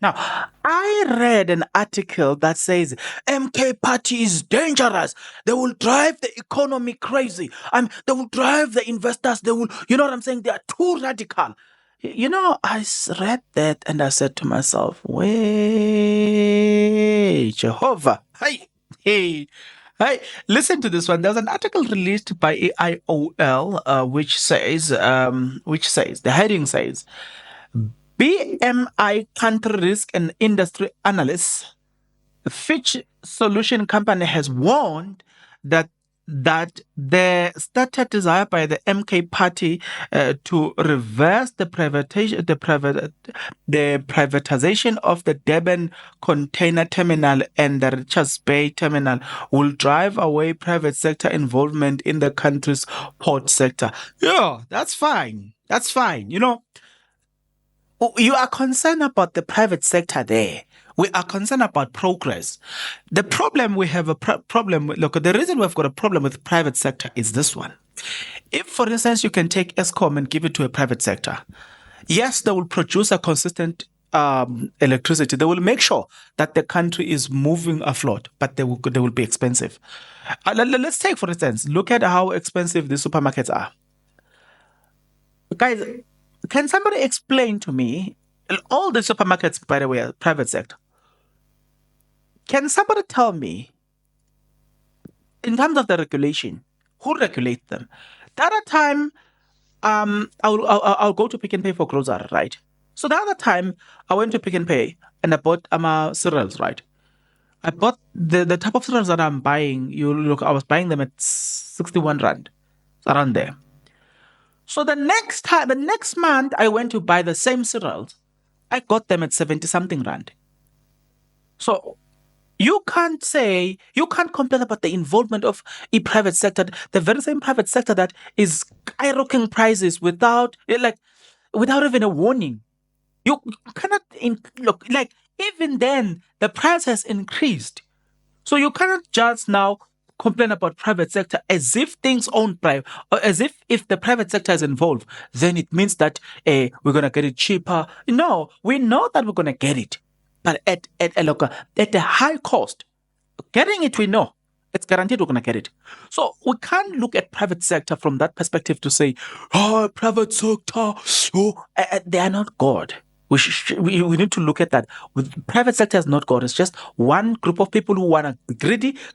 Now, I read an article that says MK party is dangerous. They will drive the economy crazy. They will drive the investors. They will, you know what I'm saying? They are too radical. Read that and I said to myself, wait, Jehovah. Hey, hey, listen to this one. There's an article released by AIOL, which says, the heading says, BMI country risk and industry analyst Fitch Solution Company has warned that the started desire by the MK party to reverse the privatization of the Durban container terminal and the Richards Bay terminal will drive away private sector involvement in the country's port sector. Yeah, that's fine. That's fine. You are concerned about the private sector there. We are concerned about progress. The problem we have a problem with, look, the reason we've got a problem with private sector is this one. If, for instance, you can take ESCOM and give it to a private sector, yes, they will produce a consistent electricity. They will make sure that the country is moving afloat, but they will be expensive. Let's take, for instance, look at how expensive the supermarkets are. Guys, can somebody explain to me, all the supermarkets, by the way, are private sector. Can somebody tell me, in terms of the regulation, who regulates them? The other time, I'll go to Pick and Pay for grocery, right? So the other time, I went to Pick and Pay and I bought cereals, right? I bought the type of cereals that I'm buying. I was buying them at 61 rand, around there. So the next month, I went to buy the same cereals. I got them at 70 something rand. So you can't complain about the involvement of a private sector, the very same private sector that is skyrocketing prices without even a warning. You cannot look like, even then the price has increased. So you cannot just now complain about private sector as if things owned private, or as if the private sector is involved, then it means that we're gonna get it cheaper. No, we know that we're gonna get it, but at a high cost. Getting it, we know it's guaranteed we're gonna get it. So we can't look at private sector from that perspective to say, oh, private sector, they are not God. We need to look at that. With private sector is not God. It's just one group of people who want to be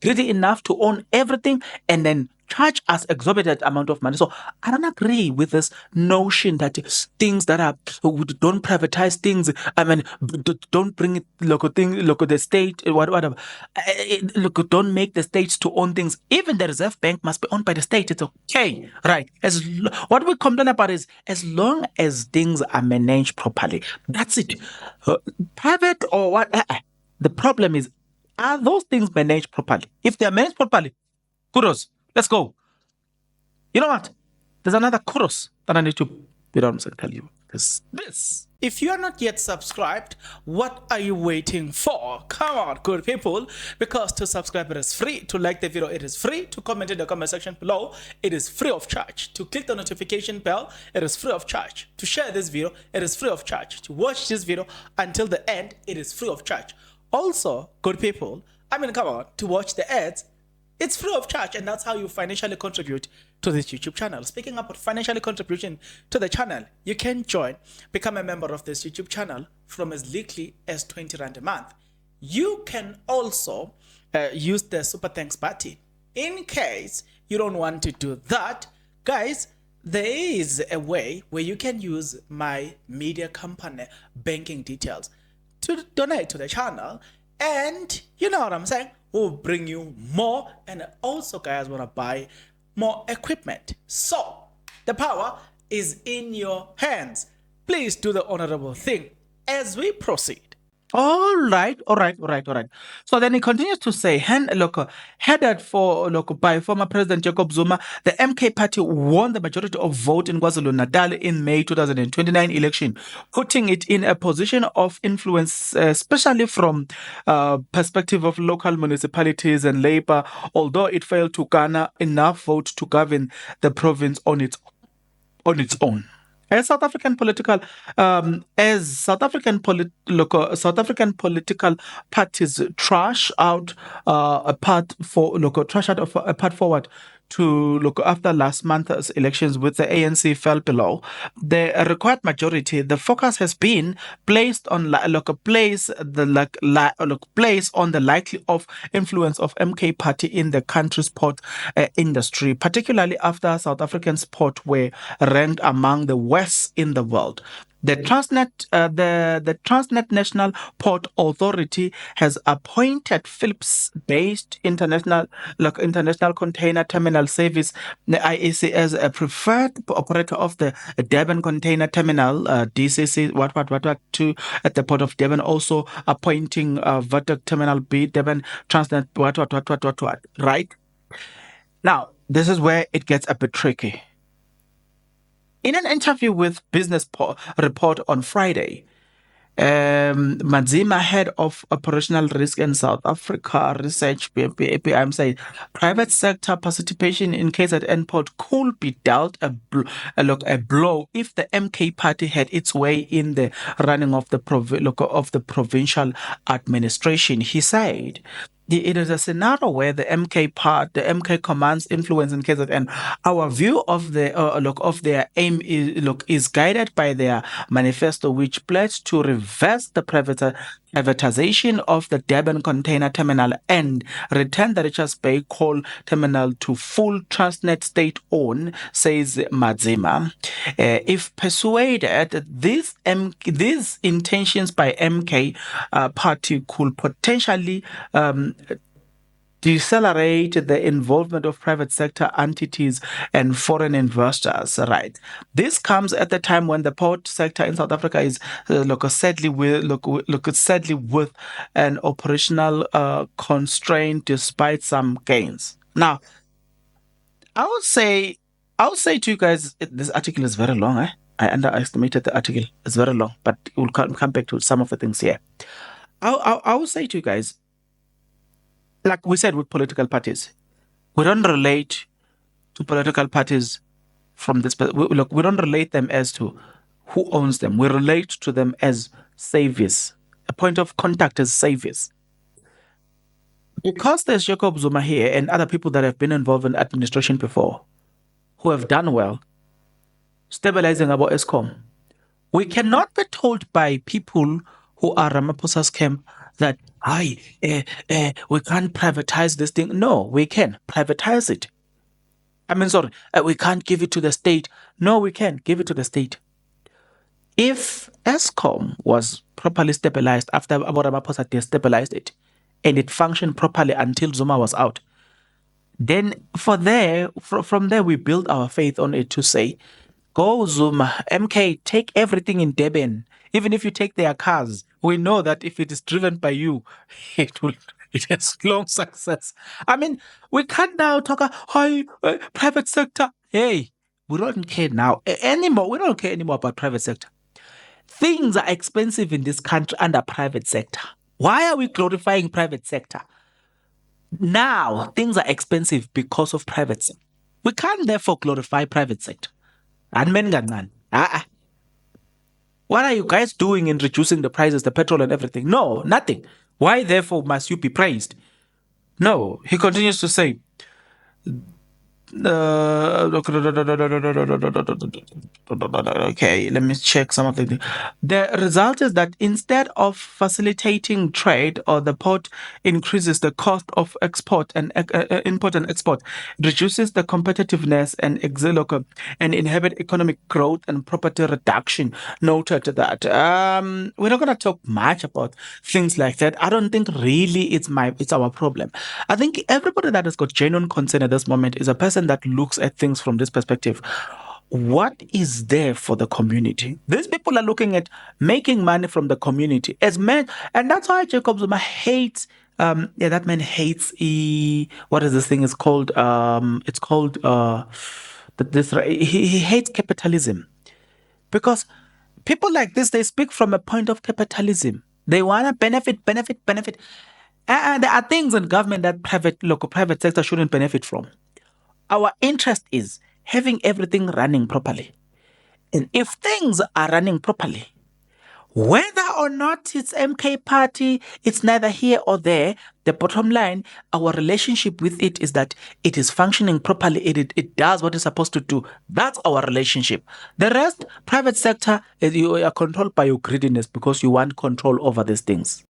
greedy enough to own everything and then charge us exorbitant amount of money. So I don't agree with this notion that things that are don't privatize things. I mean, don't bring it local the state, whatever. Look, don't make the states to own things. Even the Reserve Bank must be owned by the state. It's okay, right? What we complain about is, as long as things are managed properly, that's it. Private or what? The problem is, are those things managed properly? If they are managed properly, kudos. Let's go. You know what? There's another chorus that I need to tell you. This. If you are not yet subscribed, what are you waiting for? Come on, good people. Because to subscribe, it is free. To like the video, it is free. To comment in the comment section below, it is free of charge. To click the notification bell, it is free of charge. To share this video, it is free of charge. To watch this video until the end, it is free of charge. Also, good people, come on, to watch the ads, it's free of charge, and that's how you financially contribute to this YouTube channel. Speaking about financially contribution to the channel, you can become a member of this YouTube channel from as little as 20 Rand a month. You can also use the Super Thanks button. In case you don't want to do that, guys, there is a way where you can use my media company banking details to donate to the channel, and you know what I'm saying, will bring you more, and also guys want to buy more equipment. So the power is in your hands. Please do the honorable thing as we proceed. All right. So then he continues to say, headed by former President Jacob Zuma, the MK party won the majority of vote in KwaZulu-Natal in May 2029 election, putting it in a position of influence, especially from perspective of local municipalities and labor, although it failed to garner enough vote to govern the province on its own. As South African political, South African political parties trash out a path forward to look after last month's elections with the ANC fell below the required majority. The focus has been placed on place on the likely of influence of MK party in the country's port industry, particularly after South African port were ranked among the worst in the world. The Transnet National Port Authority has appointed Philips-based international container terminal service, the IAC, as a preferred operator of the Durban Container Terminal, DCC, what, to at the port of Durban, also appointing Vertex Terminal B, Durban Transnet, what, right? Now, this is where it gets a bit tricky. In an interview with Report on Friday, Mazima, head of operational risk in South Africa research, BPM, said private sector participation in KZN port could be dealt a blow if the MK party had its way in the running of the provincial administration. He said it is a scenario where the MK commands influence in KZN. Our view of of their aim is guided by their manifesto, which pledged to reverse the privatization of the Durban Container Terminal and return the Richards Bay Coal Terminal to full Transnet state-owned, says Mazima. If persuaded, these intentions by MK party could potentially decelerate the involvement of private sector entities and foreign investors. Right. This comes at the time when the port sector in South Africa is sadly with an operational constraint despite some gains. Now, I would say I would say to you guys, this article is very long. I underestimated the article. It's very long, but we'll come back to some of the things here. I would say to you guys, like we said with political parties, we don't relate to political parties from this. Look, we don't relate them as to who owns them. We relate to them as saviors. A point of contact as saviors. Because there's Jacob Zuma here and other people that have been involved in administration before, who have done well, stabilizing about ESCOM. We cannot be told by people who are Ramaphosa's camp that, we can't privatize this thing. No, we can privatize it. I mean, sorry, we can't give it to the state. No, we can give it to the state. If ESCOM was properly stabilized after Abu Ramaphosa destabilized it, and it functioned properly until Zuma was out, then from there, we build our faith on it to say, go Zuma, MK, take everything in Durban. Even if you take their cars, we know that if it is driven by you, it has long success. I mean, we can't now talk private sector. Hey, we don't care now anymore. We don't care anymore about private sector. Things are expensive in this country under private sector. Why are we glorifying private sector? Now, things are expensive because of private sector. We can't therefore glorify private sector. What are you guys doing in reducing the prices, the petrol and everything? No, nothing. Why therefore must you be praised? No, he continues to say, okay, let me check some of the. The result is that instead of facilitating trade, or the port increases the cost of export and import and export, reduces the competitiveness and inhibit economic growth and property reduction. Noted that. We're not going to talk much about things like that. I don't think really it's our problem. I think everybody that has got genuine concern at this moment is a person that looks at things from this perspective. What is there for the community? These people are looking at making money from the community as men, and that's why Jacob Zuma hates. That man hates. What is this thing? It's called. It's called. He hates capitalism, because people like this, they speak from a point of capitalism. They want to benefit. And there are things in government that private sector shouldn't benefit from. Our interest is having everything running properly. And if things are running properly, whether or not it's MK party, it's neither here or there. The bottom line, our relationship with it is that it is functioning properly. It does what it's supposed to do. That's our relationship. The rest, private sector, you are controlled by your greediness because you want control over these things.